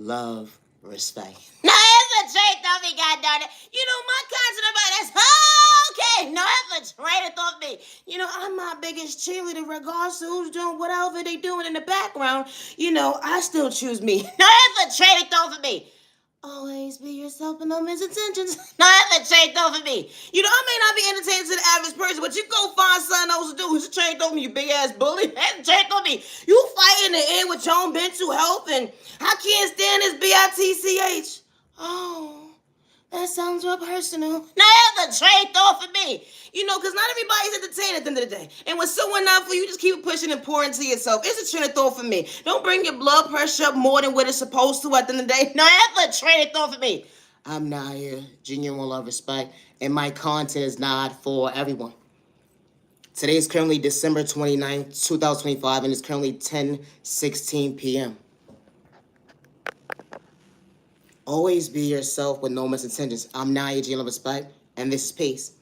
love, respect. No, that's a trait off me, goddamn it. My content about that's okay. No, that's a trait off me. I'm my biggest cheerleader, regardless of who's doing whatever they doing in the background. I still choose me. No, that's a trait off of me. Always be yourself and no misintentions. No, that's a trait off of me. I may not be entertaining to the average person, but you go find something else to do. It's a trait off me, you big ass bully. That's a trait off me. You fight in the air with your own mental health, and I can't stand this bitch. Oh, that sounds real personal. Now that's a trait off of me. Because not everybody's entertained at the end of the day. And when someone not for you, just keep pushing and pouring into yourself. It's a train of thought for me. Don't bring your blood pressure up more than what it's supposed to at the end of the day. No, that's a train of thought for me. I'm not here. Genuine love, respect. And my content is not for everyone. Today is currently December 29th, 2025, and it's currently 10:16 p.m. Always be yourself with no misintentions. I'm Naya G. Love Respect, and this is Peace.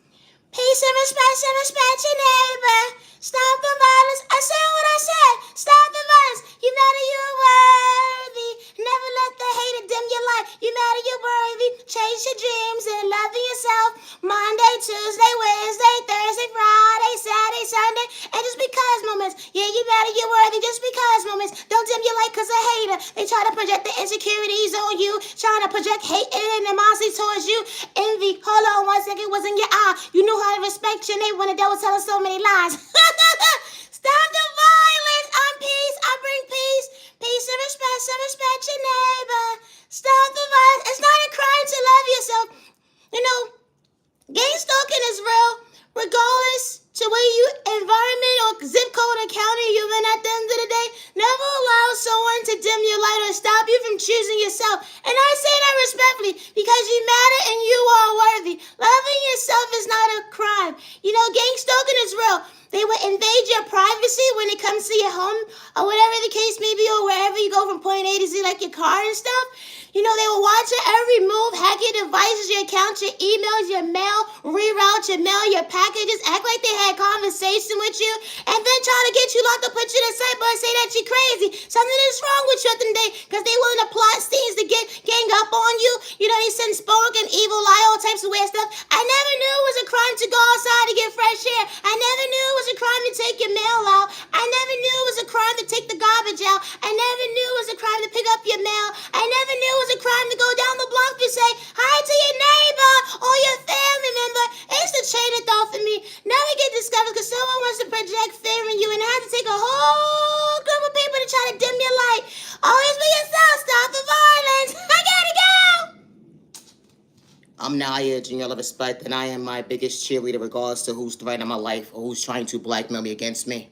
Peace and respect your neighbor. Stop the violence. I said what I said. Stop the violence. You matter, you're worthy. Never let the hater dim your light. You matter, you're worthy. Chase your dreams and love yourself. Monday, Tuesday, Wednesday, Thursday, Friday, Saturday, Sunday. And just because moments. Yeah, you matter, you're worthy. Just because moments. Don't dim your light because a hater. They try to project the insecurities on you. Trying to project hate and animosity towards you. Envy. Hold on one second. Was in your eye. You knew how to respect your neighbor when the devil telling so many lies. Stop the violence. I'm peace. I bring peace. Peace and respect your neighbor. Stop the violence. It's not a crime to love yourself. Gang stalking is real, regardless to where you environment or zip code or county you're in at the end of the day. Never allow someone to dim your light or stop you from choosing yourself. And I say that respectfully because you matter and you are worthy. Loving yourself is not a crime. Gang stalking is real. They will invade your privacy when it comes to your home or whatever the case may be, or wherever you go from point A to Z, like your car and stuff. They will watch your every move, hack your devices, your accounts, your emails, your mail, reroute your mail, your packages, act like they had conversation with you, and then try to get you locked up, put you in a cyber and say that you're crazy. Something is wrong with you at the end of the day because they willing to plot scenes to get gang up on you. They send spoken, evil, lie, all types of weird stuff. I never knew it was a crime to go outside to get fresh air. I never knew it was a crime to take your mail out. I never knew it was a crime to take the garbage out. I never knew it was a crime to pick up your mail. I never knew it was a crime to go down the block to say hi to your neighbor or your family member. It's the chain of thought for me. Never get discovered because someone wants to project fear in you, and I have to take a whole group of people to try to dim your light. Always be yourself. Stop the violence. I gotta go. I'm Naya, Junior Love Respect, and I am my biggest cheerleader regardless to who's threatening my life or who's trying to blackmail me against me.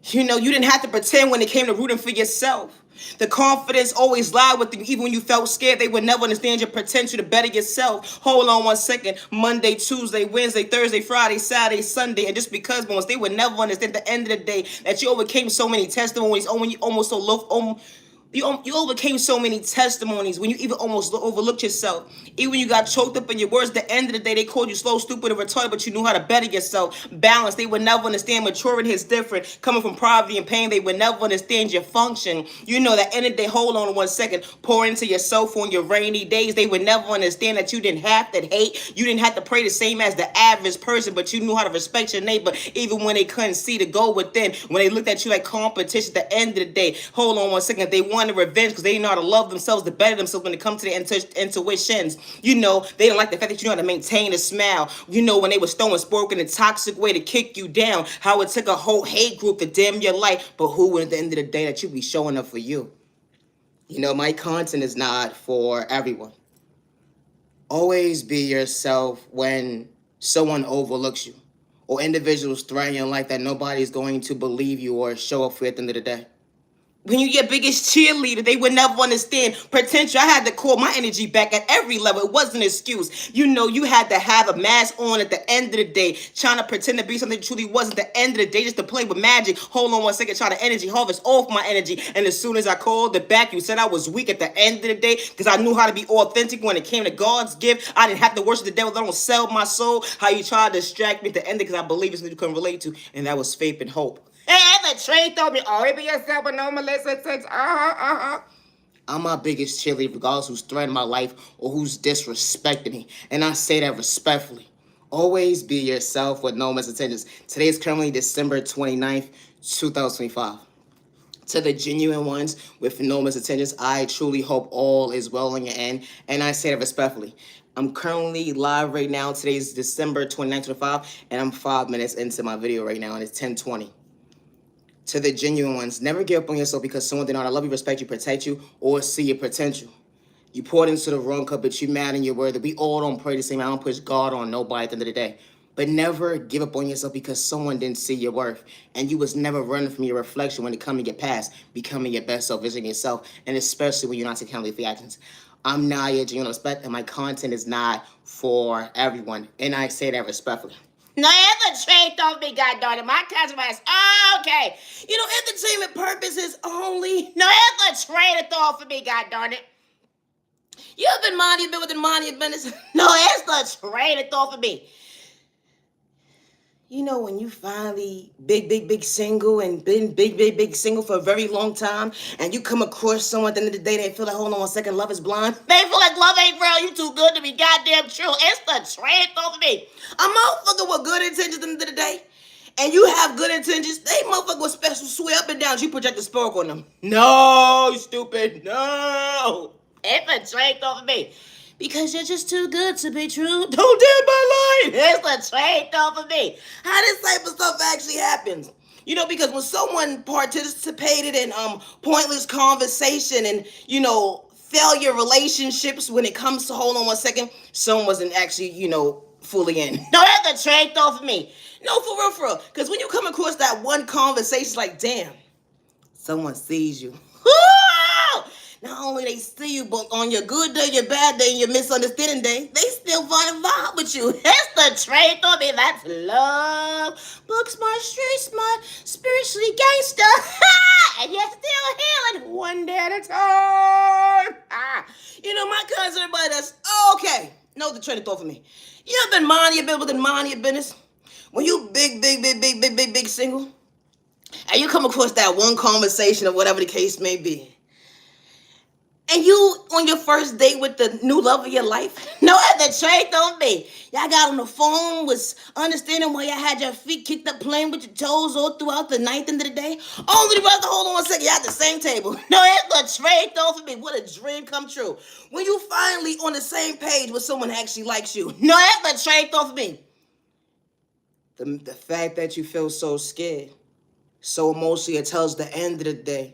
You didn't have to pretend when it came to rooting for yourself. The confidence always lied with you. Even when you felt scared, they would never understand your potential to better yourself. Hold on one second. Monday, Tuesday, Wednesday, Thursday, Friday, Saturday, Sunday. And just because once they would never understand at the end of the day that you overcame so many testimonies, when you almost so low, you overcame so many testimonies when you even almost overlooked yourself. Even when you got choked up in your words, at the end of the day, they called you slow, stupid, and retarded, but you knew how to better yourself. Balance. They would never understand maturity is different. Coming from poverty and pain, they would never understand your function. That end of the day, hold on one second, pour into yourself on your rainy days. They would never understand that you didn't have to hate. You didn't have to pray the same as the average person, but you knew how to respect your neighbor, even when they couldn't see the goal within. When they looked at you like competition, at the end of the day, hold on one second, they wanted revenge because they didn't know how to love themselves, to better themselves when it comes to their intuitions. They didn't like the fact that you know how to maintain a smile. When they were throwing sport in a toxic way to kick you down, how it took a whole hate group to dim your light, but who at the end of the day that you be showing up for you. My content is not for everyone. Always be yourself when someone overlooks you or individuals threaten your life that nobody's going to believe you or show up for you at the end of the day. When you your biggest cheerleader, they would never understand potential. I had to call my energy back at every level. It wasn't an excuse. You had to have a mask on at the end of the day, trying to pretend to be something that truly wasn't. At the end of the day, just to play with magic. Hold on one second, try to energy harvest off my energy. And as soon as I called it back, you said I was weak at the end of the day because I knew how to be authentic when it came to God's gift. I didn't have to worship the devil. I don't sell my soul. How you try to distract me at the end because I believe it's something you couldn't relate to, and that was faith and hope. Hey, the trade told me, always be yourself, but no Melissa. I'm my biggest cheerleader, regardless who's threatening my life or who's disrespecting me. And I say that respectfully. Always be yourself with no misintentions. Today is currently December 29th, 2025. To the genuine ones with no misintentions, I truly hope all is well on your end, and I say that respectfully. I'm currently live right now. Today's December 29th, 2025, and I'm 5 minutes into my video right now, and it's 10:20. To the genuine ones, never give up on yourself because someone did not love you, respect you, protect you, or see your potential. You poured into the wrong cup, but you mad in your word that we all don't pray the same. I don't push God on nobody at the end of the day. But never give up on yourself because someone didn't see your worth. And you was never running from your reflection when it comes to your past, becoming your best self, visiting yourself, and especially when you're not taking accountability for your actions. I'm not your genuine respect, and my content is not for everyone. And I say that respectfully. No infiltrate, don't be goddamn it. My customer is okay. Entertainment purposes only. No infiltrate at all for me, goddamn it. You have been minding your business, minding your business. No infiltrate at all for me. When you finally big single and been big single for a very long time, and you come across someone at the end of the day, they feel like, hold on one second, love is blind. They feel like love ain't real. You too good to be goddamn true. It's the trade over me. A motherfucker with good intentions at the end of the day, and you have good intentions, they motherfucker with special swear up and down. You project a spark on them. No, you stupid. No. It's a trade over me. Because you're just too good to be true. Don't dare my line. It's a trade off of me. How this type of stuff actually happens. Because when someone participated in pointless conversation and, failure relationships when it comes to, hold on one second, someone wasn't actually, fully in. No, that's a trade off of me. No, for real. Because when you come across that one conversation, it's like, damn, someone sees you. Not only they see you, but on your good day, your bad day, and your misunderstanding day, they still find a vibe with you. That's the trait of me. That's love. Book smart, street smart, spiritually gangster. And you're still healing one day at a time. My cousin, everybody that's okay. Know the train of thought for me. You ever been minding your business, minding your business? When you big single, and you come across that one conversation or whatever the case may be, and you on your first date with the new love of your life? No, the trade don't be. Y'all got on the phone, was understanding why y'all had your feet kicked up, playing with your toes all throughout the night, end of the day. Only the rest of hold on one second, y'all at the same table. No, it's the trade don't be. What a dream come true. When you finally on the same page with someone that actually likes you. No, it's the trade don't be. The fact that you feel so scared, so emotionally, it tells the end of the day.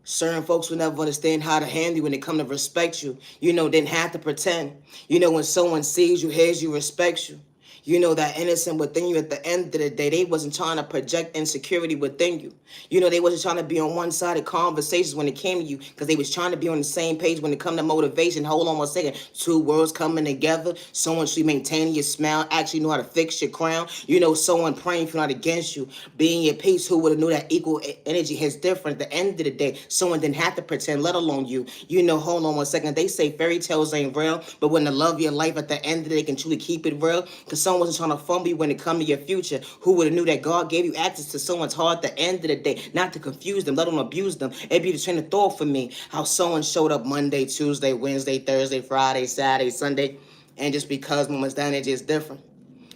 Certain folks will never understand how to handle you when it come to respect you. Didn't have to pretend. When someone sees you, hears you, respects you. That innocent within you at the end of the day, they wasn't trying to project insecurity within you. They wasn't trying to be on one-sided conversations when it came to you because they was trying to be on the same page when it come to motivation. Hold on one second. Two worlds coming together. Someone should maintain your smile, actually know how to fix your crown. Someone praying for not against you, being your peace. Who would have knew that equal energy is different at the end of the day? Someone didn't have to pretend, let alone you. Hold on one second. They say fairy tales ain't real, but when the love of your life at the end of the day can truly keep it real, because someone wasn't trying to fumble you when it come to your future. Who would have knew that God gave you access to someone's heart at the end of the day, not to confuse them, let alone abuse them. It'd be the train of thought for me, how someone showed up Monday, Tuesday, Wednesday, Thursday, Friday, Saturday, Sunday, and just because moments down, it just different.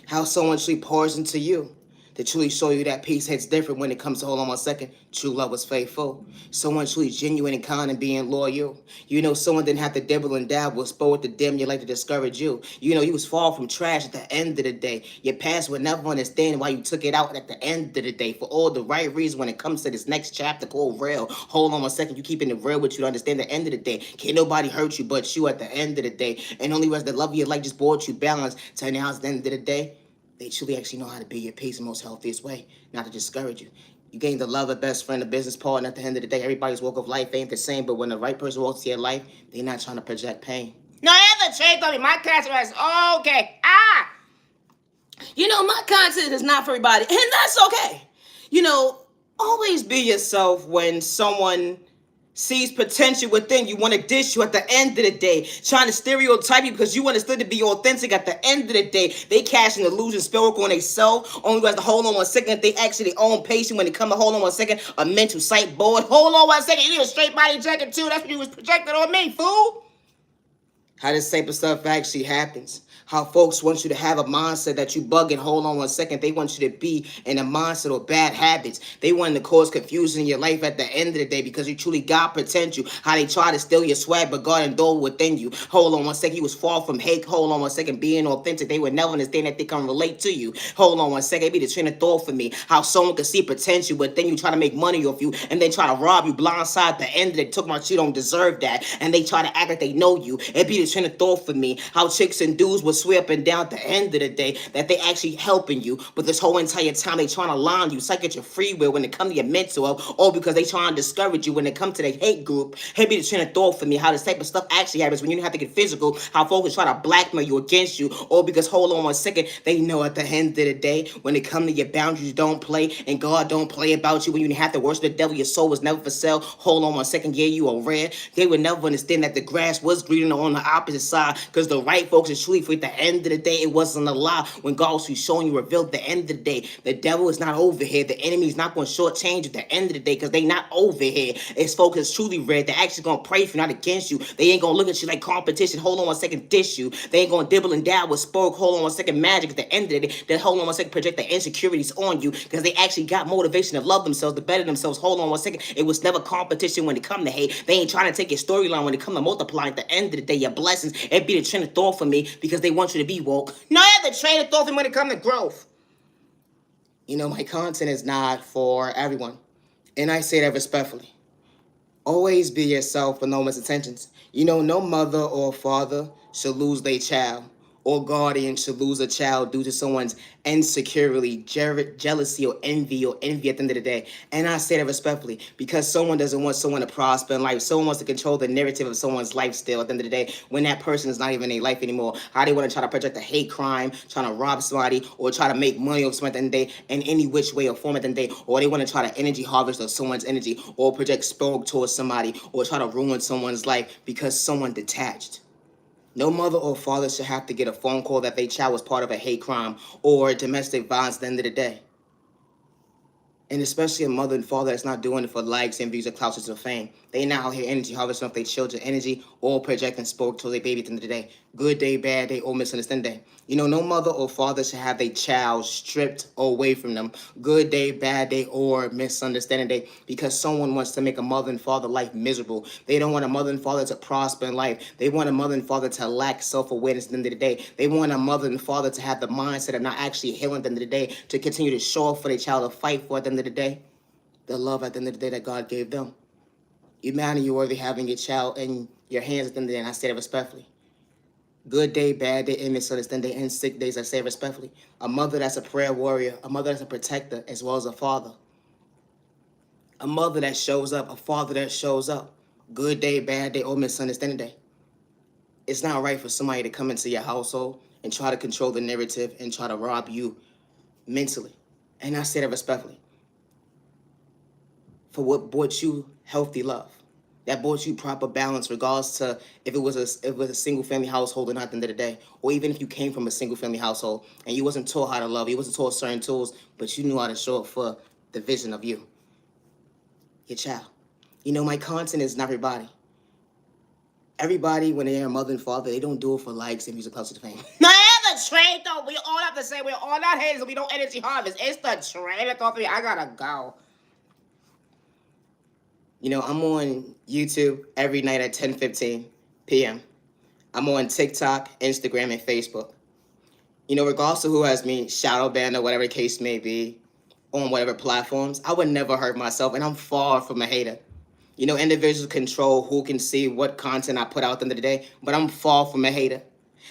How someone truly pours into you to truly show you that peace hits different when it comes to, hold on one second, true love was faithful. Someone truly genuine and kind and being loyal. Someone didn't have to dibble and dabble, spoil to dim your life to discourage you. You was far from trash at the end of the day. Your past would never understand why you took it out at the end of the day for all the right reasons when it comes to this next chapter called real. Hold on one second, you keeping it real with you to understand the end of the day. Can't nobody hurt you but you at the end of the day. And only was the love of your life just brought you balance to now at the end of the day. They truly actually know how to be your peace in the most healthiest way, not to discourage you. You gain the love of best friend, a business partner. At the end of the day, everybody's walk of life ain't the same, but when the right person walks to your life, they're not trying to project pain. No, that's the trade for me. My customer is okay. My content is not for everybody, and that's okay. Always be yourself when someone sees potential within you, want to dish you at the end of the day, trying to stereotype you because you understood to be authentic at the end of the day. They cash an illusion spell work on themselves, only has to hold on 1 second if they actually own patient when it come to hold on 1 second, a mental sight board. Hold on 1 second, you need a straight body jacket too. That's what you was projected on me, fool. How this type of stuff actually happens. How folks want you to have a mindset that you bug and hold on 1 second. They want you to be in a mindset of bad habits. They want to cause confusion in your life at the end of the day because you truly got potential. How they try to steal your swag, but God endowed within you. Hold on 1 second. You was far from hate. Hold on 1 second. Being authentic. They would never understand that they can relate to you. Hold on 1 second. It be the train of thought for me. How someone can see potential, but then you try to make money off you and then try to rob you blindside at the end of it. Talking about you don't deserve that. And they try to act like they know you. It be the train of thought for me. How chicks and dudes will swear up and down at the end of the day that they actually helping you, but this whole entire time they trying to line you, psych at your free will when it comes to your mental health, or because they trying to discourage you when it comes to the hate group. Hey, be the train of thought for me. How this type of stuff actually happens when you don't have to get physical. How folks try to blackmail you against you, or because hold on 1 second, they know at the end of the day when it comes to your boundaries, you don't play, and God don't play about you. When you have to worship the devil, your soul was never for sale. Hold on 1 second, yeah, you are red. They would never understand that the grass was greener on the opposite side, because the right folks is truly for at the end of the day, it wasn't a lie. When God was showing you, revealed at the end of the day, the devil is not over here. The enemy is not going to shortchange at the end of the day because they not over here. It's focused truly red. They're actually going to pray for you, not against you. They ain't going to look at you like competition. Hold on 1 second, dish you. They ain't going to dibble and dab with spoke. Hold on 1 second, magic at the end of the day. They hold on 1 second, project the insecurities on you because they actually got motivation to love themselves, to better themselves. Hold on 1 second. It was never competition when it come to hate. They ain't trying to take your storyline when it come to multiplying. At the end of the day, your blessings, it be the train of thought for me because they want you to be woke. No, I have the train of thought for me when it comes to growth. You know, my content is not for everyone. And I say that respectfully. Always be yourself with no misintentions. You know, no mother or father should lose their child, or guardian should lose a child due to someone's insecurity, jealousy, or envy at the end of the day. And I say that respectfully because someone doesn't want someone to prosper in life. Someone wants to control the narrative of someone's life still at the end of the day when that person is not even in their life anymore. How they want to try to project a hate crime, trying to rob somebody, or try to make money off someone at the end of the day in any which way or form at the end of the day. Or they want to try to energy harvest of someone's energy, or project spell towards somebody, or try to ruin someone's life because someone detached. No mother or father should have to get a phone call that their child was part of a hate crime or domestic violence at the end of the day. And especially a mother and father that's not doing it for likes and views or clouds or fame. They not out here energy harvesting off their children energy or projecting spoke to their baby at the end of the day. Good day, bad day, or misunderstanding day. You know, no mother or father should have their child stripped away from them. Good day, bad day, or misunderstanding day. Because someone wants to make a mother and father life miserable. They don't want a mother and father to prosper in life. They want a mother and father to lack self-awareness at the end of the day. They want a mother and father to have the mindset of not actually healing at the end of the day, to continue to show up for their child, to fight for at the end of the day. The love at the end of the day that God gave them. You man, you worthy having your child in your hands at the end of the day, and I say that respectfully. Good day, bad day, and misunderstanding day, and sick days, I say respectfully. A mother that's a prayer warrior, a mother that's a protector, as well as a father. A mother that shows up, a father that shows up. Good day, bad day, or misunderstanding day. It's not right for somebody to come into your household and try to control the narrative and try to rob you mentally. And I say that respectfully. For what brought you healthy love. That brought you proper balance, regardless to if it was a single family household or not at the end of the day, or even if you came from a single family household and you wasn't taught how to love, you wasn't taught certain tools, but you knew how to show up for the vision of you, your child. You know, my content is not everybody. Everybody, when they're a mother and father, they don't do it for likes and music closer to fame. Not the trade though. We all have to say we're all not haters. We don't energy harvest. It's the trade. I gotta go. You know, I'm on YouTube every night at 10:15 p.m. I'm on TikTok, Instagram, and Facebook. You know, regardless of who has me shadow banned or whatever the case may be, on whatever platforms, I would never hurt myself, and I'm far from a hater. You know, individuals control who can see what content I put out at the end of the day, but I'm far from a hater.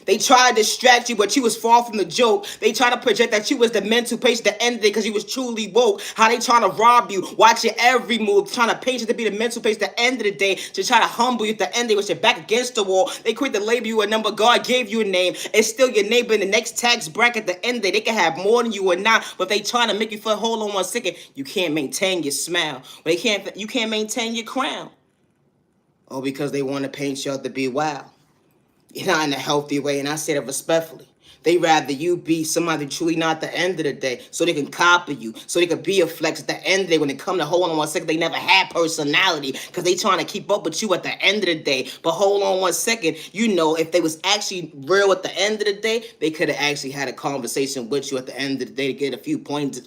They try to distract you, but you was far from the joke. They try to project that you was the mental patient at the end of the day because you was truly woke. How they trying to rob you, watch your every move, trying to paint you to be the mental patient at the end of the day, to try to humble you at the end of the day with your back against the wall. They quit to label you a number. God gave you a name. It's still your neighbor in the next tax bracket at the end of the day. They can have more than you or not, but they trying to make you feel, hold on 1 second, you can't maintain your smile. But you can't maintain your crown. or because they want to paint you out to be wild. You're not in a healthy way, and I say that respectfully. They rather you be somebody truly not at the end of the day, so they can copy you, so they can be a flex at the end of the day. When they come to hold on one second, they never had personality because they trying to keep up with you at the end of the day. But hold on one second, you know, if they was actually real at the end of the day, they could have actually had a conversation with you at the end of the day to get a few points,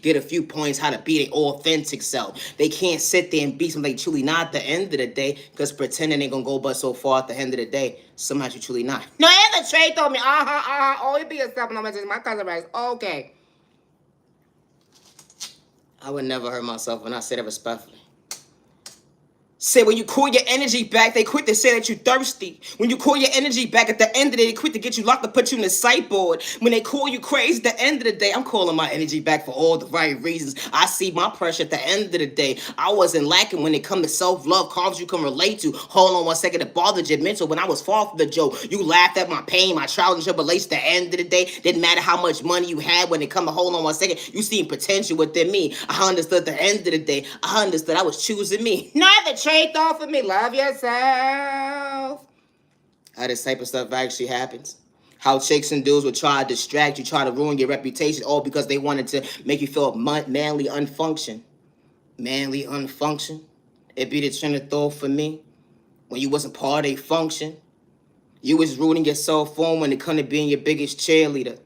get a few points how to be their authentic self. They can't sit there and be something they truly not at the end of the day because pretending they gonna go but so far at the end of the day. Somehow you truly not. No, the Trey told me, oh, you be yourself. No, my cousin writes, okay. I would never hurt myself when I say that respectfully. Say when you call your energy back, they quit to say that you thirsty. When you call your energy back at the end of the day, they quit to get you locked up, put you in the sideboard. When they call you crazy at the end of the day, I'm calling my energy back for all the right reasons. I see my pressure at the end of the day. I wasn't lacking when it come to self-love, cause you can relate to. Hold on one second, it bothered your mental. When I was far from the joke, you laughed at my pain, my trials and tribulations at the end of the day. Didn't matter how much money you had when it come to hold on one second, you seen potential within me. I understood at the end of the day, I understood I was choosing me. Not the trade off of me. Love yourself. How this type of stuff actually happens. How chicks and dudes would try to distract you, try to ruin your reputation, all because they wanted to make you feel manly unfunction. Manly unfunction. It be the trend of thought for me. When you wasn't part of a function. You was rooting yourself on when it come to being your biggest cheerleader.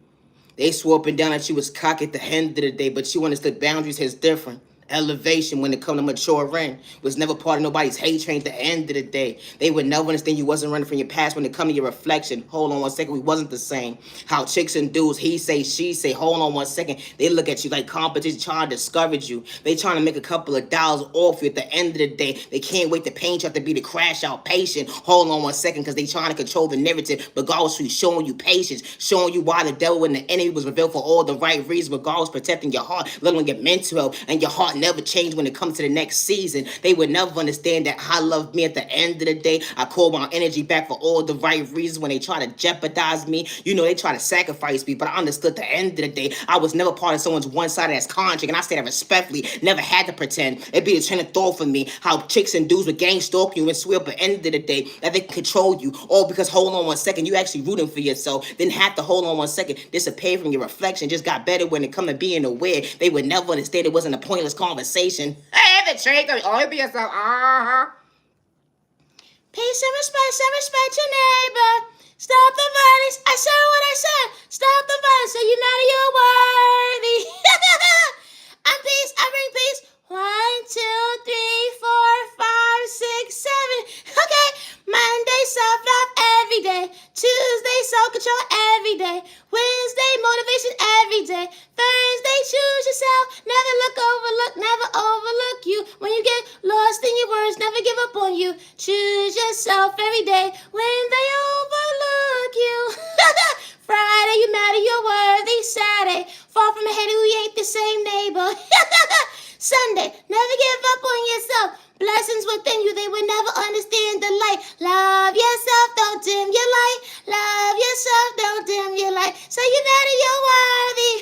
They swore up and down that you was cocky at the end of the day, but you understood boundaries is different. Elevation when it come to maturing was never part of nobody's hate train at the end of the day. They would never understand you wasn't running from your past when it come to your reflection. Hold on one second, we wasn't the same. How chicks and dudes, he say, she say, hold on one second. They look at you like competition, trying to discourage you. They trying to make a couple of dollars off you at the end of the day. They can't wait to paint you out to be the crash out patient. Hold on one second, because they trying to control the narrative, regardless of showing you patience, showing you why the devil and the enemy was revealed for all the right reasons, regardless protecting your heart, let alone your mental health, and your heart never change when it comes to the next season. They would never understand that I love me at the end of the day. I call my energy back for all the right reasons. When they try to jeopardize me, you know, they try to sacrifice me, but I understood at the end of the day, I was never part of someone's one-sided ass contract, and I say that respectfully, never had to pretend. It'd be a train of thought for me, how chicks and dudes would gang stalk you and swear up at the end of the day that they can control you, all because hold on one second, you actually rooting for yourself, didn't have to hold on one second, disappear from your reflection, just got better when it come to being aware. They would never understand it wasn't a pointless conversation. Hey, the trade, all be yourself. Peace and respect your neighbor. Stop the violence. I said what I said. Stop the violence, so you know you're worthy. I'm peace. I bring peace. 1, 2, 3, 4, 5, 6, 7. Okay. Monday, self-love every day. Tuesday, self-control every day. Wednesday, motivation every day. Thursday, choose yourself. Never never overlook you. When you get lost in your words, never give up on you. Choose yourself every day when they overlook you. Friday, you matter, you're worthy. Saturday, far from a hater who ain't the same neighbor. Sunday, never give up on yourself. Blessings within you, they will never understand the light. Love yourself, don't dim your light. Love yourself, don't dim your light. So you know that you're worthy.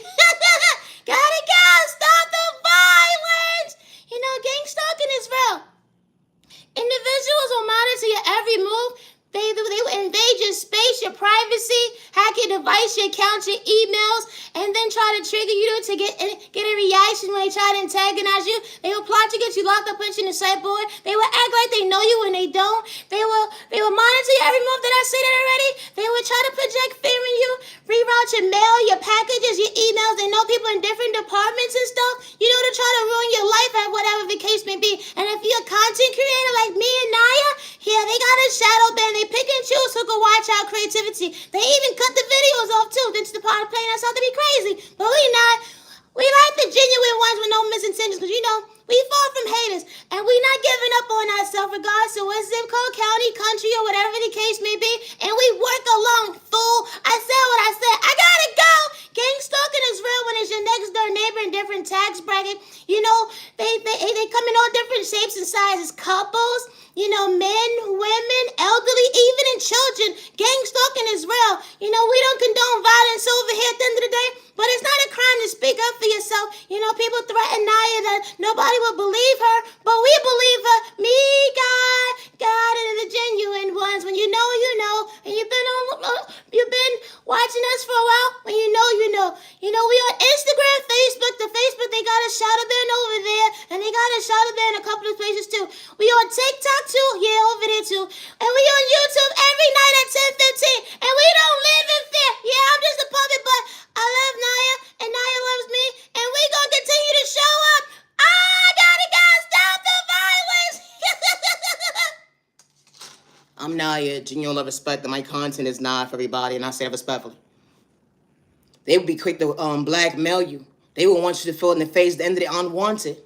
Gotta go, stop the violence. You know, gang stalking is real. Individuals will monitor your every move. They will invade your space, your privacy, hack your device, your account, your emails, and then try to trigger you to get a reaction when they try to antagonize you. They will plot to get you locked up, put you in the sideboard. They will act like they know you when they don't. They will monitor your every move. Did I say that already? They will try to project fear in you, reroute your mail, your packages, your emails. They know people in different departments and stuff. You know, to try to ruin your life at whatever the case may be. And if you're a content creator like me and Naya, yeah, they got a shadow ban. They pick and choose who can watch our creativity. They even cut the videos off too. That's the part of playing us out to be crazy. But we not. We like the genuine ones with no misintentions, because you know, we far from haters. And we not giving up on ourselves regardless of what zip code, county, country, or whatever the case may be. And we work alone, fool. I said what I said. I gotta go. Gang stalking is real when it's your next door neighbor in different tax bracket. You know, they come in all different shapes and sizes. Couples, you know, men, women, elderly, even in children. Gang stalking is real. You know, we don't condone violence over here at the end of the day, but it's not a crime to speak up for yourself. You know, people threaten Naya that nobody will believe her, but we believe her. Me, God, you've been watching us for a while, when you know, you know. You know, we on Instagram, Facebook. The Facebook, they got a shadow band over there, and they got a shadow band in a couple of places too. We on TikTok too, yeah, over there too. And we on YouTube every night at 10:15. And we don't live in fear. Yeah, I'm just a puppet, but I love Naya, and Naya loves me, and we gonna continue to show up. I gotta go stop the violence. I'm Naya, genuine love, respect that my content is not for everybody, and I say it respectfully. They would be quick to blackmail you. They would want you to feel in the face at the end of the unwanted.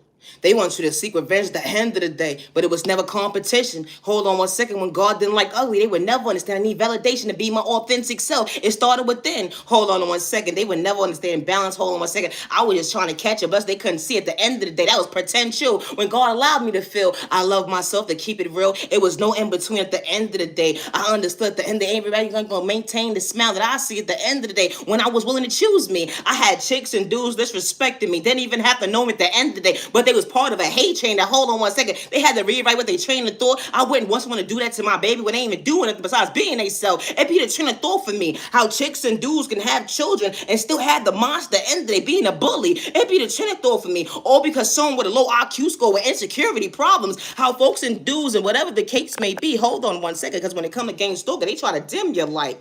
They want you to seek revenge at the end of the day, but it was never competition. Hold on one second. When God didn't like ugly, they would never understand. I need validation to be my authentic self. It started within. Hold on 1 second. They would never understand balance. Hold on 1 second. I was just trying to catch a bus. They couldn't see at the end of the day. That was potential. When God allowed me to feel I love myself, to keep it real, it was no in between at the end of the day. I understood at the end of the day, everybody's going to maintain the smile that I see at the end of the day. When I was willing to choose me, I had chicks and dudes disrespecting me. Didn't even have to know me at the end of the day, but they was part of a hate chain. That hold on 1 second, they had to rewrite what they trained of thought. I wouldn't once want to do that to my baby when they ain't even doing it besides being they self. It be the train of thought for me. How chicks and dudes can have children and still have the monster at the end of the day being a bully. It be the train of thought for me. All because someone with a low IQ score with insecurity problems. How folks and dudes and whatever the case may be. Hold on 1 second, because when it come to gang stalker, they try to dim your light.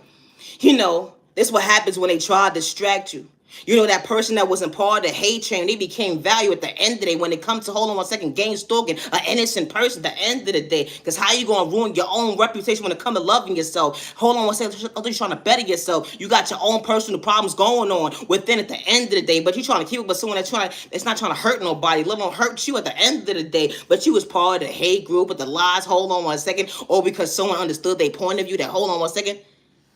You know, this what happens when they try to distract you. You know, that person that wasn't part of the hate chain, they became value at the end of the day when it comes to, hold on 1 second, gang stalking an innocent person at the end of the day. Because how you going to ruin your own reputation when it comes to loving yourself? Hold on 1 second, you're trying to better yourself. You got your own personal problems going on within at the end of the day, but you're trying to keep it with someone that's not trying to hurt nobody, let alone hurt you at the end of the day. But you was part of the hate group with the lies, hold on 1 second, or because someone understood their point of view that, hold on 1 second,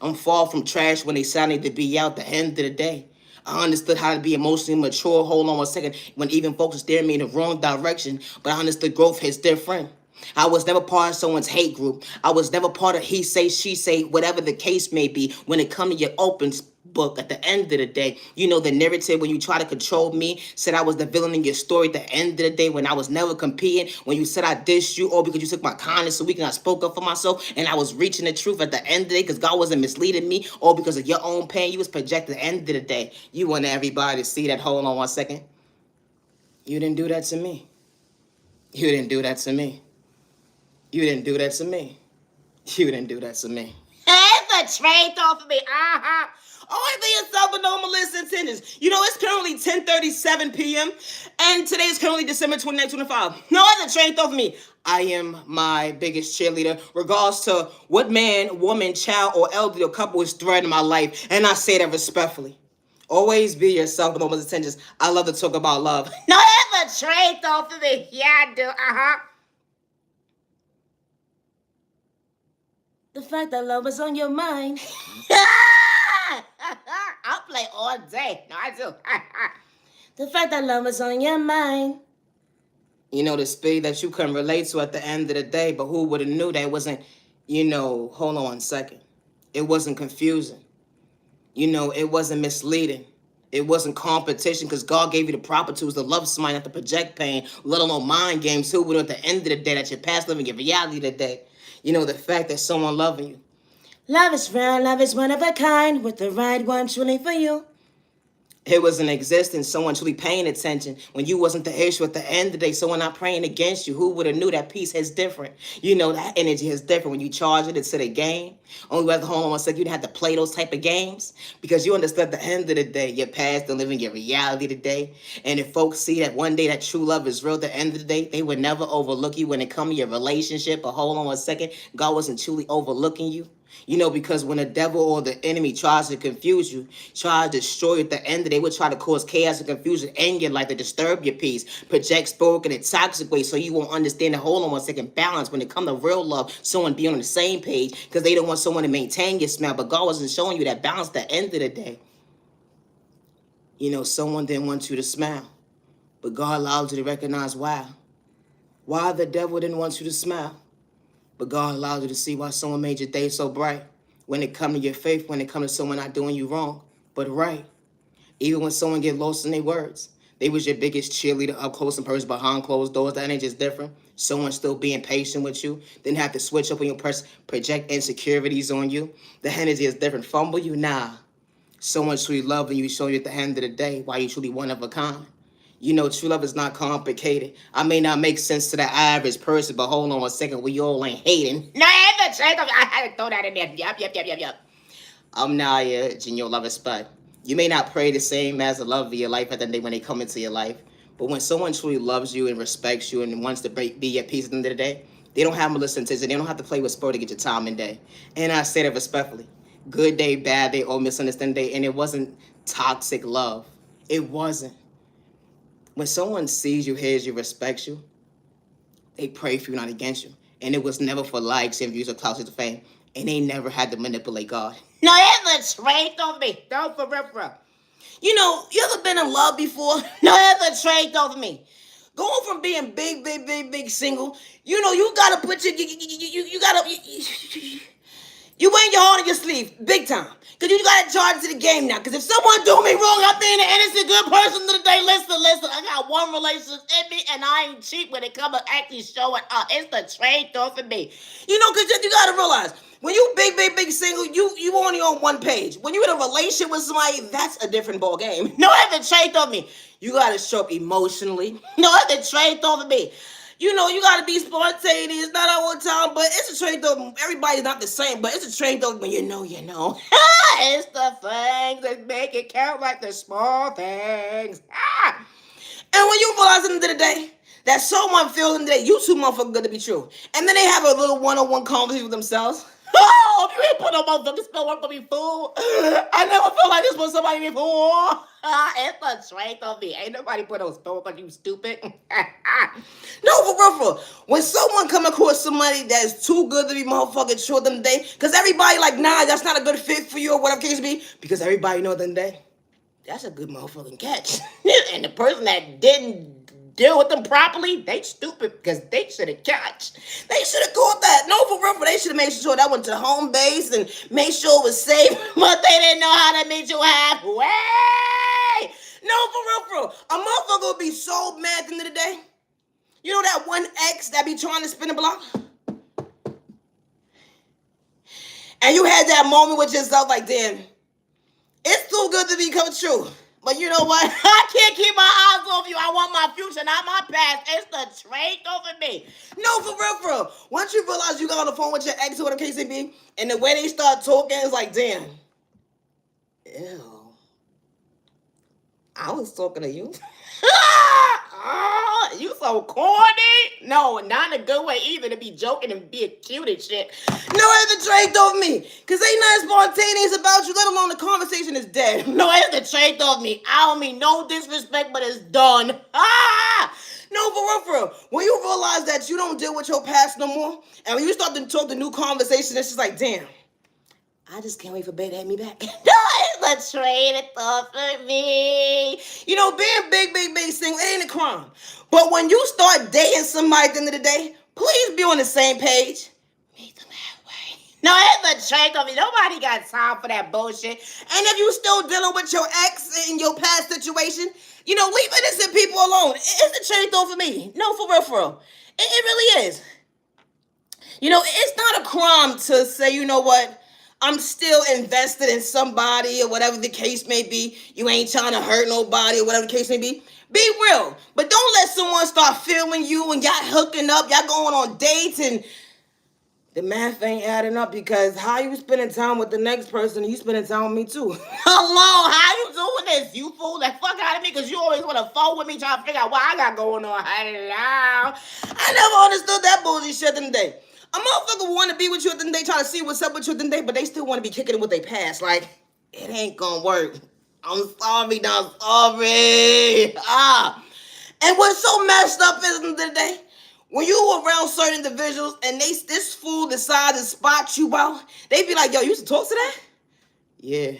I'm far from trash when they sounded to be out at the end of the day. I understood how to be emotionally mature. Hold on 1 second. When even folks are steering me in the wrong direction, but I understood growth is different. I was never part of someone's hate group. I was never part of he say, she say, whatever the case may be. When it comes to your open book, at the end of the day, you know, the narrative when you try to control me, said I was the villain in your story at the end of the day, when I was never competing, when you said I dissed you, or because you took my kindness so weak and I spoke up for myself and I was reaching the truth at the end of the day because God wasn't misleading me, or because of your own pain, you was projected at the end of the day. You want everybody to see that. Hold on 1 second. You didn't do that to me. You didn't do that to me. You didn't do that to me. You didn't do that to me. It's a trade off of me. Only for yourself with no malicious intentions. You know, it's currently 10:37 p.m. and today is currently December 29, 25. No other trade off of me. I am my biggest cheerleader, regardless to what man, woman, child, or elderly or couple is threatening my life. And I say that respectfully. Always be yourself with no malicious intentions. I love to talk about love. No other trade off of me. Yeah, I do. The fact that love was on your mind. I'll play all day. No, I do. The fact that love was on your mind. You know, the speed that you can relate to at the end of the day, but who would have knew that it wasn't, you know, hold on 1 second. It wasn't confusing. You know, it wasn't misleading. It wasn't competition because God gave you the proper tools to love somebody, not to project pain, let alone mind games. Who would know at the end of the day that your past living your reality today? You know, the fact that someone loving you. Love is real, love is one of a kind, with the right one truly for you. It was in existence, someone truly paying attention when you wasn't the issue at the end of the day, someone not praying against you. Who would have knew that peace is different? You know, that energy is different when you charge it into the game. Only way the hold on 1 second, you didn't have to play those type of games because you understood at the end of the day, your past and living your reality today. And if folks see that one day that true love is real at the end of the day, they would never overlook you when it comes to your relationship. But hold on 1 second, God wasn't truly overlooking you. You know, because when the devil or the enemy tries to confuse you, tries to destroy you at the end of the day, would try to cause chaos and confusion in your life to disturb your peace, project spoken in a toxic way so you won't understand the hold on 1 second balance when it comes to real love, someone being on the same page because they don't want someone to maintain your smile, but God wasn't showing you that balance at the end of the day. You know, someone didn't want you to smile, but God allowed you to recognize why. Why the devil didn't want you to smile. But God allowed you to see why someone made your day so bright. When it comes to your faith, when it comes to someone not doing you wrong, but right. Even when someone get lost in their words. They was your biggest cheerleader up close and personal, behind closed doors. That ain't just different. Someone still being patient with you, then have to switch up on your project insecurities on you. The energy is different. Fumble you, nah. Someone truly loving you, showing you at the end of the day why you truly one of a kind. You know, true love is not complicated. I may not make sense to the average person, but hold on a second, we all ain't hating. No, I had to throw that in there. Yep. I'm Naya, Genio Love and Spud. You may not pray the same as the love of your life at the end of the day when they come into your life, but when someone truly loves you and respects you and wants to be at peace at the end of the day, they don't have malicious intention. They don't have to play with spur to get your time and day. And I say that respectfully. Good day, bad day, or misunderstanding day. And it wasn't toxic love. It wasn't. When someone sees you, hears you, respects you, they pray for you, not against you. And it was never for likes and views or clouds or fame. And they never had to manipulate God. No, that's the trait of me. Don't for real. You know, you ever been in love before? No, that's the trait of me. Going from being big single, you know, you gotta put you gotta, you wearing your heart on your sleeve, big time. Cause you gotta charge to the game now. Cause if someone do me wrong, I'm being an innocent good person today. Listen, I got one relationship in me and I ain't cheap when it comes to actually showing up. It's the trade though for me. You know, cause you gotta realize, when you big single, you only on one page. When you in a relationship with somebody, that's a different ball game. No other trait of me. You gotta show up emotionally. No other trait of me. You know, you gotta be spontaneous, not all the time, but it's a trait though. Everybody's not the same, but it's a trait though when you know. It's the things that make it count, like the small things. And when you realize at the end of the day that someone feels that you too motherfucking good to be true, and then they have a little one-on-one conversation with themselves. Oh, if you ain't put no motherfucking spell work for me, fool. I never felt like this with somebody before. It's a trait of me. Ain't nobody put no spell work on you, stupid. No, for real. When someone come across somebody that's too good to be motherfucking true them day, because everybody like, nah, that's not a good fit for you or whatever case be, because everybody know them day, that's a good motherfucking catch. And the person that didn't deal with them properly, they stupid because they should have catch. They should have caught that. No, for real, they should have made sure that went to the home base and made sure it was safe, but they didn't know how to meet you halfway. No, for real. A motherfucker would be so mad at the end of the day. You know that one ex that be trying to spin the block? And you had that moment with yourself like, damn, it's too good to become true. But you know what? I can't keep my eyes off you. I want my future, not my past. It's the trait over me. No, for real. Once you realize you got on the phone with your ex or whatever case it be, and the way they start talking, it's like, damn. Ew. I was talking to you. You so corny. No, not in a good way either, to be joking and be cute and shit. No other trait of me. Because ain't nothing spontaneous about you, let alone the conversation is dead. No other trait of me. I don't mean no disrespect, but it's done. No, for real. When you realize that you don't deal with your past no more, and when you start to talk the new conversation, it's just like, damn, I just can't wait for Bay to have me back. No, it's a trade thought for me. You know, being big single, it ain't a crime. But when you start dating somebody at the end of the day, please be on the same page. Meet them halfway. No, it's a trade of me. Nobody got time for that bullshit. And if you still dealing with your ex in your past situation, you know, leave innocent people alone. It's a trade though for me. No, for real. It really is. You know, it's not a crime to say, you know what, I'm still invested in somebody or whatever the case may be. You ain't trying to hurt nobody or whatever the case may be. Be real. But don't let someone start feeling you and y'all hooking up, y'all going on dates and the math ain't adding up, because how you spending time with the next person and you spending time with me too. Hello, how you doing this? You fool the fuck out of me because you always want to phone with me trying to figure out what I got going on. Hello. I never understood that bullshit shit in the day. A motherfucker want to be with you at the end of the day, trying to see what's up with you at the end of the day, but they still want to be kicking it with their past. Like, it ain't gonna work. I'm sorry, not sorry. And what's so messed up is at the end of the day, when you around certain individuals and this fool decides to spot you out, they be like, yo, you used to talk to that? Yeah.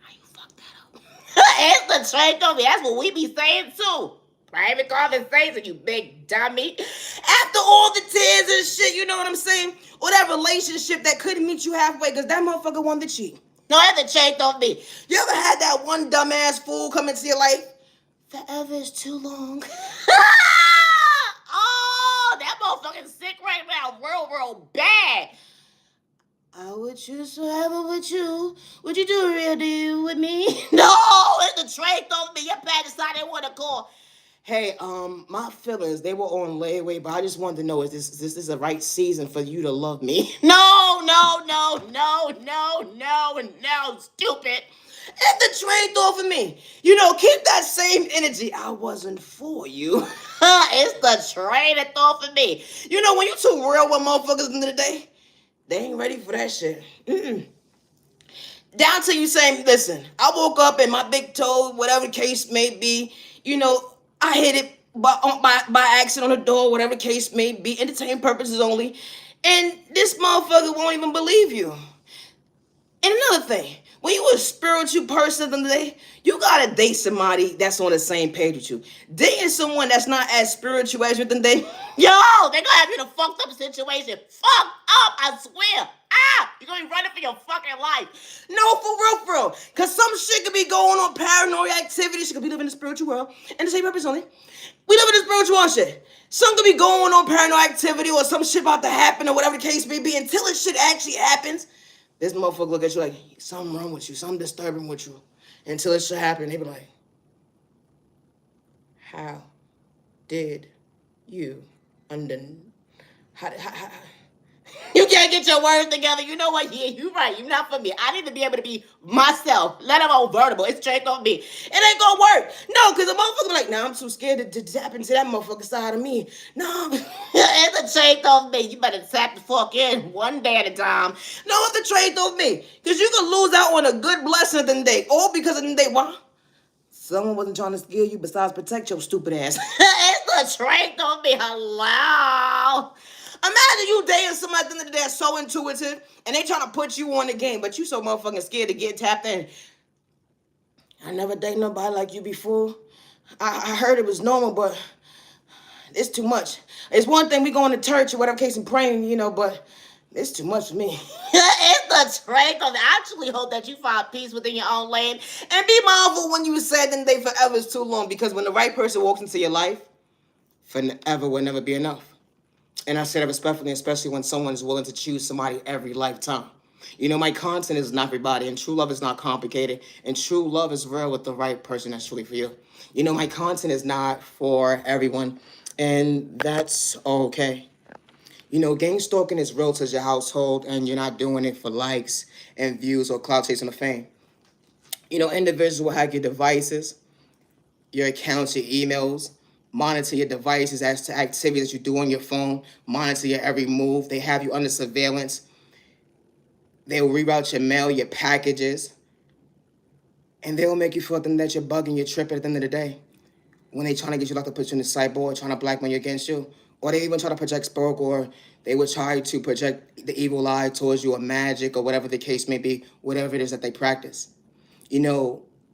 How you fucked that up? It's the trait of me. That's what we be saying too. Private conversation, you big dummy. After all the tears and shit, you know what I'm saying? Or that relationship that couldn't meet you halfway because that motherfucker wanted to cheat. No, that's a trait of me. You ever had that one dumbass fool come into your life? Forever is too long. Oh, that motherfucking sick right now, real bad. I would choose forever with you. Would you do a real deal with me? No, it's the train told me your parents decided they want to call. Hey, my feelings, they were on layaway, but I just wanted to know, is this the right season for you to love me? No, stupid. If the train thought for me, keep that same energy. I wasn't for you. It's the train that thought for me. When you too real with motherfuckers in the day, they ain't ready for that shit. Down to you saying, listen, I woke up and my big toe, whatever the case may be, I hit it by accident on the door, whatever the case may be, entertainment purposes only. And this motherfucker won't even believe you. And another thing, when you a spiritual person today, you gotta date somebody that's on the same page with you. Dating someone that's not as spiritual as you today, they gonna have you in a fucked up situation. Fucked up, I swear. You're gonna be running for your fucking life. No, for real. Cause some shit could be going on, paranoid activity. She could be living in the spiritual world. And the same purpose only. We live in the spiritual world shit. Some could be going on paranoid activity or some shit about to happen or whatever the case may be. Until this shit actually happens, this motherfucker look at you like, something wrong with you, something disturbing with you. Until it should happen, they be like, how did you how you can't get your words together. You know what? Yeah, you're right. You're not for me. I need to be able to be myself. Let alone vulnerable. It's straight on me. It ain't gonna work. No, because the motherfucker be like, nah, I'm too scared to tap into that motherfucker side of me. No, it's a trait on me. You better tap the fuck in one day at a time. No, it's a trait on me. Because you can lose out on a good blessing at the end of the day. All because of the day. Why? Someone wasn't trying to steal you besides protect your stupid ass. It's a trait on me. Hello. Imagine you dating somebody at the end of the day that's so intuitive and they trying to put you on the game, but you so motherfucking scared to get tapped in. I never dated nobody like you before. I heard it was normal, but it's too much. It's one thing we going to church or whatever case and praying, but it's too much for me. It's the trait. I actually hope that you find peace within your own lane and be mindful when you said that they forever is too long, because when the right person walks into your life, forever will never be enough. And I say that respectfully, especially when someone is willing to choose somebody every lifetime. My content is not for everybody, and true love is not complicated, and true love is real with the right person that's truly for you. My content is not for everyone, and that's okay. Gang stalking is real to your household, and you're not doing it for likes and views or clout chasing or fame. Individuals will hack your devices, your accounts, your emails, monitor your devices as to activities that you do on your phone, monitor your every move. They have you under surveillance. They will reroute your mail, your packages, and they will make you feel that you're bugging, you're tripping at the end of the day. When they trying to get you locked up, put you in the cyborg, trying to blackmail you against you, or they even try to project spoke, or they would try to project the evil eye towards you, or magic, or whatever the case may be, whatever it is that they practice.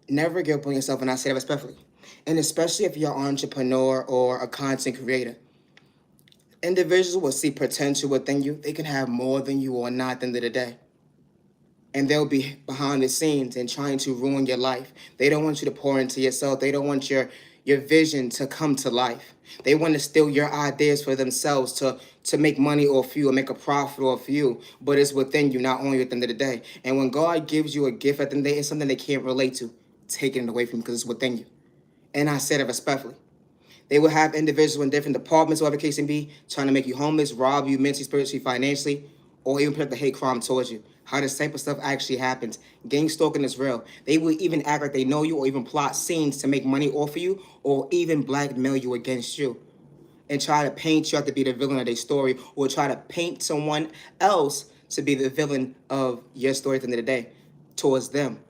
Never give up on yourself, and I say that respectfully. And especially if you're an entrepreneur or a content creator, individuals will see potential within you. They can have more than you or not at the end of the day. And they'll be behind the scenes and trying to ruin your life. They don't want you to pour into yourself. They don't want your vision to come to life. They want to steal your ideas for themselves to make money off you or make a profit off you. But it's within you, not only at the end of the day. And when God gives you a gift at the end of the day, it's something they can't relate to. Taking it away from you because it's within you. And I said it respectfully. They will have individuals in different departments, whatever the case may be, trying to make you homeless, rob you mentally, spiritually, financially, or even put the hate crime towards you. How this type of stuff actually happens. Gang stalking is real. They will even act like they know you or even plot scenes to make money off of you or even blackmail you against you and try to paint you out to be the villain of their story or try to paint someone else to be the villain of your story at the end of the day towards them,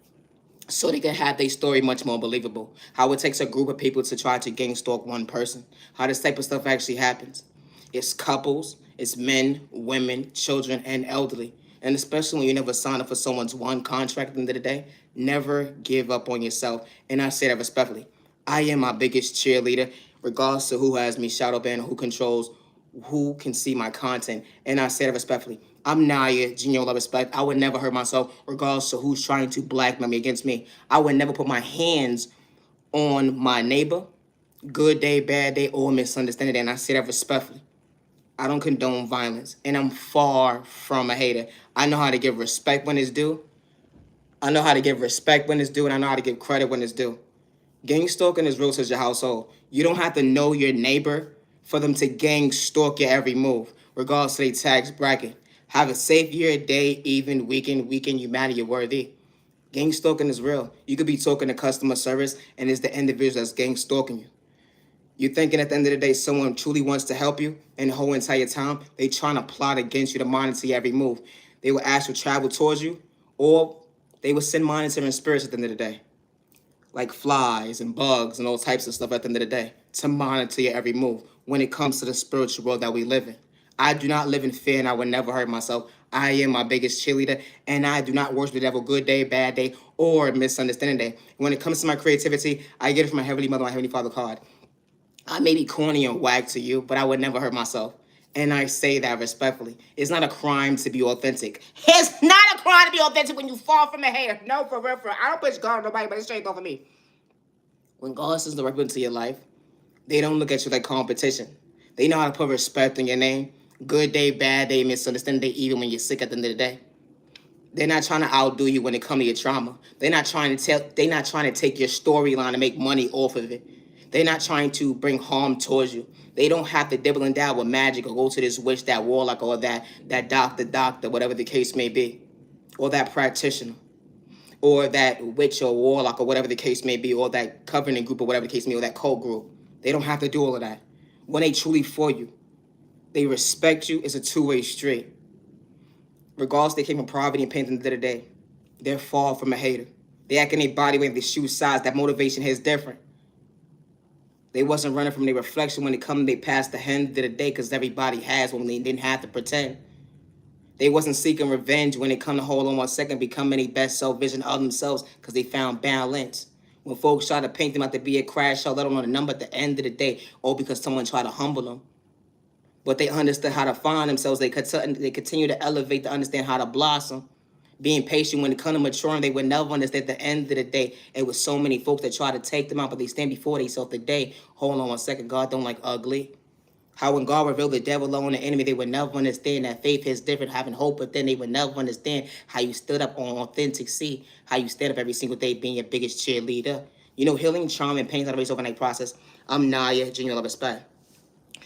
so they can have their story much more believable. How it takes a group of people to try to gang stalk one person. How this type of stuff actually happens. It's couples, it's men, women, children, and elderly. And especially when you never sign up for someone's one contract at the end of the day, never give up on yourself. And I say that respectfully. I am my biggest cheerleader, regardless of who has me shadow banned, who controls, who can see my content. And I say that respectfully. I'm Naya, genuine love, respect. I would never hurt myself, regardless of who's trying to blackmail me against me. I would never put my hands on my neighbor, good day, bad day, or misunderstanding, and I say that respectfully. I don't condone violence, and I'm far from a hater. I know how to give respect when it's due. I know how to give respect when it's due, and I know how to give credit when it's due. Gang stalking is real to your household. You don't have to know your neighbor for them to gang stalk your every move, regardless of their tax bracket. Have a safe year, day, even, weekend, you matter, you're worthy. Gang stalking is real. You could be talking to customer service, and it's the individual that's gang stalking you. You're thinking at the end of the day, someone truly wants to help you, and the whole entire time, they trying to plot against you to monitor your every move. They will ask to travel towards you, or they will send monitoring spirits at the end of the day, like flies and bugs and all types of stuff at the end of the day, to monitor your every move when it comes to the spiritual world that we live in. I do not live in fear, and I would never hurt myself. I am my biggest cheerleader, and I do not worship the devil good day, bad day, or misunderstanding day. When it comes to my creativity, I get it from my Heavenly Mother, my Heavenly Father card. I may be corny and whack to you, but I would never hurt myself. And I say that respectfully. It's not a crime to be authentic. It's not a crime to be authentic when you fall from a hater. No, for real, for real. I don't push God on nobody, but it's straight off of me. When God sends the right into your life, they don't look at you like competition. They know how to put respect in your name. Good day, bad day, misunderstanding day, even when you're sick at the end of the day. They're not trying to outdo you when it comes to your trauma. They're not trying to take your storyline and make money off of it. They're not trying to bring harm towards you. They don't have to dibble and dabble with magic or go to this witch, that warlock, or that doctor, whatever the case may be, or that practitioner, or that witch or warlock, or whatever the case may be, or that covenant group, or whatever the case may be, or that cult group. They don't have to do all of that. When they truly for you, they respect you. It's a two-way street. Regardless, they came from poverty and pain at the end of the day. They're far from a hater. They act in their body weight, their shoe size. That motivation here is different. They wasn't running from their reflection when it come. They passed the end of the day, because everybody has when they didn't have to pretend. They wasn't seeking revenge when it come to hold on 1 second, becoming their best self vision of themselves, because they found balance. When folks try to paint them out to be a crash show, let them know the number at the end of the day, or because someone tried to humble them. But they understood how to find themselves. They continue to elevate to understand how to blossom. Being patient when it comes to maturing, they would never understand at the end of the day. It was so many folks that try to take them out, but they stand before themselves today. Hold on 1 second. God don't like ugly. How when God revealed the devil on the enemy, they would never understand that faith is different, having hope, but then they would never understand how you stood up on authentic seed, how you stand up every single day being your biggest cheerleader. You know, healing, trauma, and pain is not a race overnight process. I'm Naya, genuine love, respect.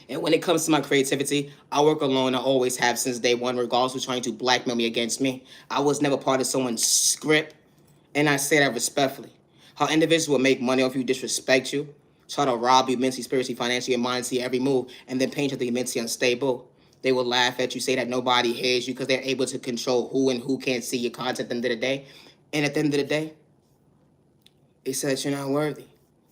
And when it comes to my creativity, I work alone. I always have since day one, regardless of trying to blackmail me against me. I was never part of someone's script, and I say that respectfully. How individuals will make money off you, disrespect you, try to rob you mentally, spiritually, financially, and monetarily every move, and then paint you to be mentally unstable. They will laugh at you, say that nobody hears you because they're able to control who and who can't see your content at the end of the day. And at the end of the day, it says you're not worthy.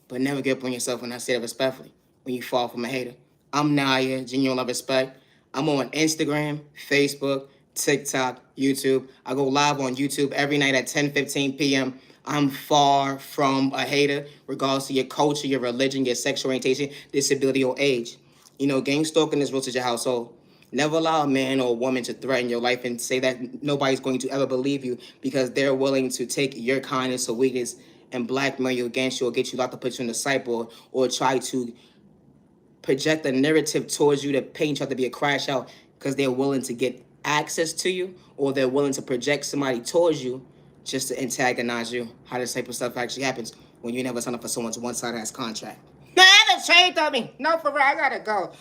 But never give up on yourself, and I say that respectfully, when you fall from a hater. I'm Naya, genuine love, respect. I'm on Instagram, Facebook, TikTok, YouTube. I go live on YouTube every night at 10:15 p.m. I'm far from a hater, regardless of your culture, your religion, your sexual orientation, disability, or age. You know, gang stalking is real to your household. Never allow a man or a woman to threaten your life and say that nobody's going to ever believe you, because they're willing to take your kindness or weakness and blackmail you against you, or get you locked up, put you in the cyber, or try to project a narrative towards you to paint you out to be a crash out, because they're willing to get access to you, or they're willing to project somebody towards you just to antagonize you. How this type of stuff actually happens when you never sign up for someone's one-sided ass contract. Nah, that's shade on me. No, for real, I gotta go.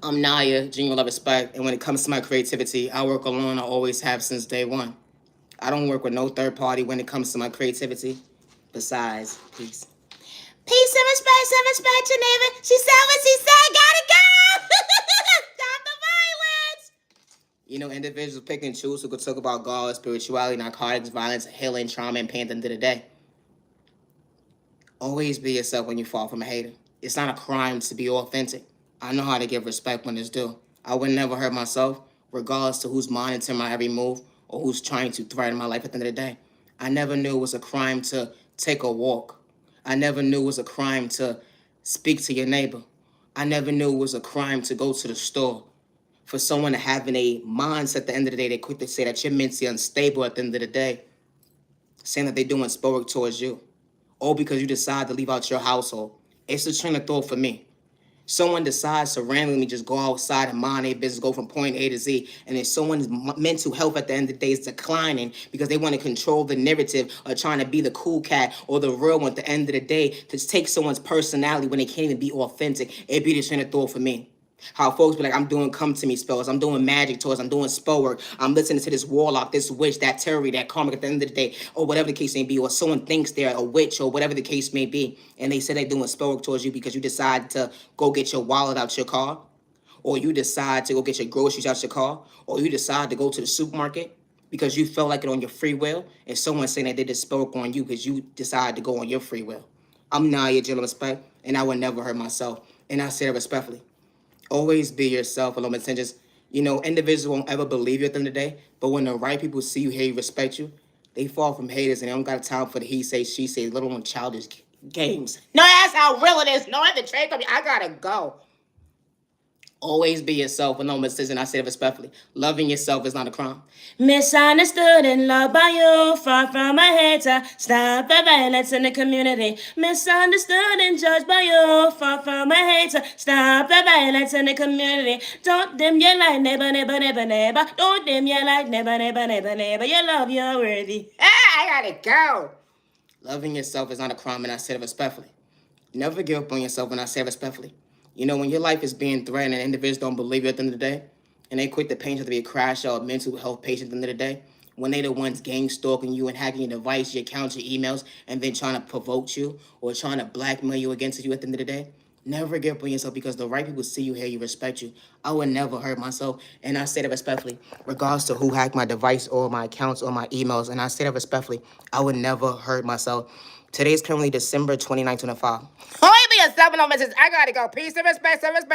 I'm Naya, genuine love, respect, and when it comes to my creativity, I work alone. I always have since day one. I don't work with no third party when it comes to my creativity. Besides, peace. Peace and respect, Geneva. She said what she said. Gotta go. Stop the violence. You know, individuals pick and choose who could talk about God, spirituality, narcotics, violence, healing, trauma, and pain at the end of the day. Always be yourself when you fall from a hater. It's not a crime to be authentic. I know how to give respect when it's due. I would never hurt myself, regardless to who's monitoring my every move or who's trying to threaten my life at the end of the day. I never knew it was a crime to take a walk. I never knew it was a crime to speak to your neighbor. I never knew it was a crime to go to the store. For someone to having a mindset at the end of the day, they quick to say that you're mentally unstable at the end of the day, saying that they're doing spoiler towards you, Or because you decide to leave out your household. It's a train of thought for me. Someone decides to randomly just go outside and mind their business, go from point A to Z, and then someone's mental health at the end of the day is declining because they want to control the narrative or trying to be the cool cat or the real one at the end of the day to take someone's personality when they can't even be authentic. It'd be the train of thought for me. How folks be like, I'm doing come to me spells, I'm doing magic tours, I'm doing spell work, I'm listening to this warlock, this witch, that terror, that karmic at the end of the day, or whatever the case may be, or someone thinks they're a witch or whatever the case may be, and they say they're doing spell work towards you because you decide to go get your wallet out your car, or you decide to go get your groceries out your car, or you decide to go to the supermarket because you felt like it on your free will, and someone's saying that they did spell work on you because you decided to go on your free will. I'm Naya Gentleman Respect, and I would never hurt myself, and I say it respectfully. Always be yourself, alone intentions. Individuals won't ever believe you at the end of the day, but when the right people see you, hear you, respect you, they fall from haters and they don't got time for the he say, she say, little on childish games. No, that's how real it is. No, I have to trade company. I gotta go. Always be yourself, with no decision. I say it respectfully. Loving yourself is not a crime. Misunderstood and loved by you, far from a hater. Stop the violence in the community. Misunderstood and judged by you, far from a hater. Stop the violence in the community. Don't dim your light, neighbor, neighbor, neighbor, neighbor. Don't dim your light, neighbor, neighbor, neighbor, neighbor. Your love, you're worthy. I gotta go. Loving yourself is not a crime, and I say it respectfully. Never give up on yourself, and I say it respectfully. When your life is being threatened and individuals don't believe you at the end of the day, and they quit the pain to be a crash or a mental health patient at the end of the day, when they the ones gang stalking you and hacking your device, your accounts, your emails, and then trying to provoke you or trying to blackmail you against you at the end of the day, never give up on yourself because the right people see you, hear you, respect you. I would never hurt myself, and I say that respectfully, regardless to who hacked my device or my accounts or my emails, and I say that respectfully, I would never hurt myself. Today is currently December 29th, 2025. Only be a 7 on message. I gotta go. Peace and respect,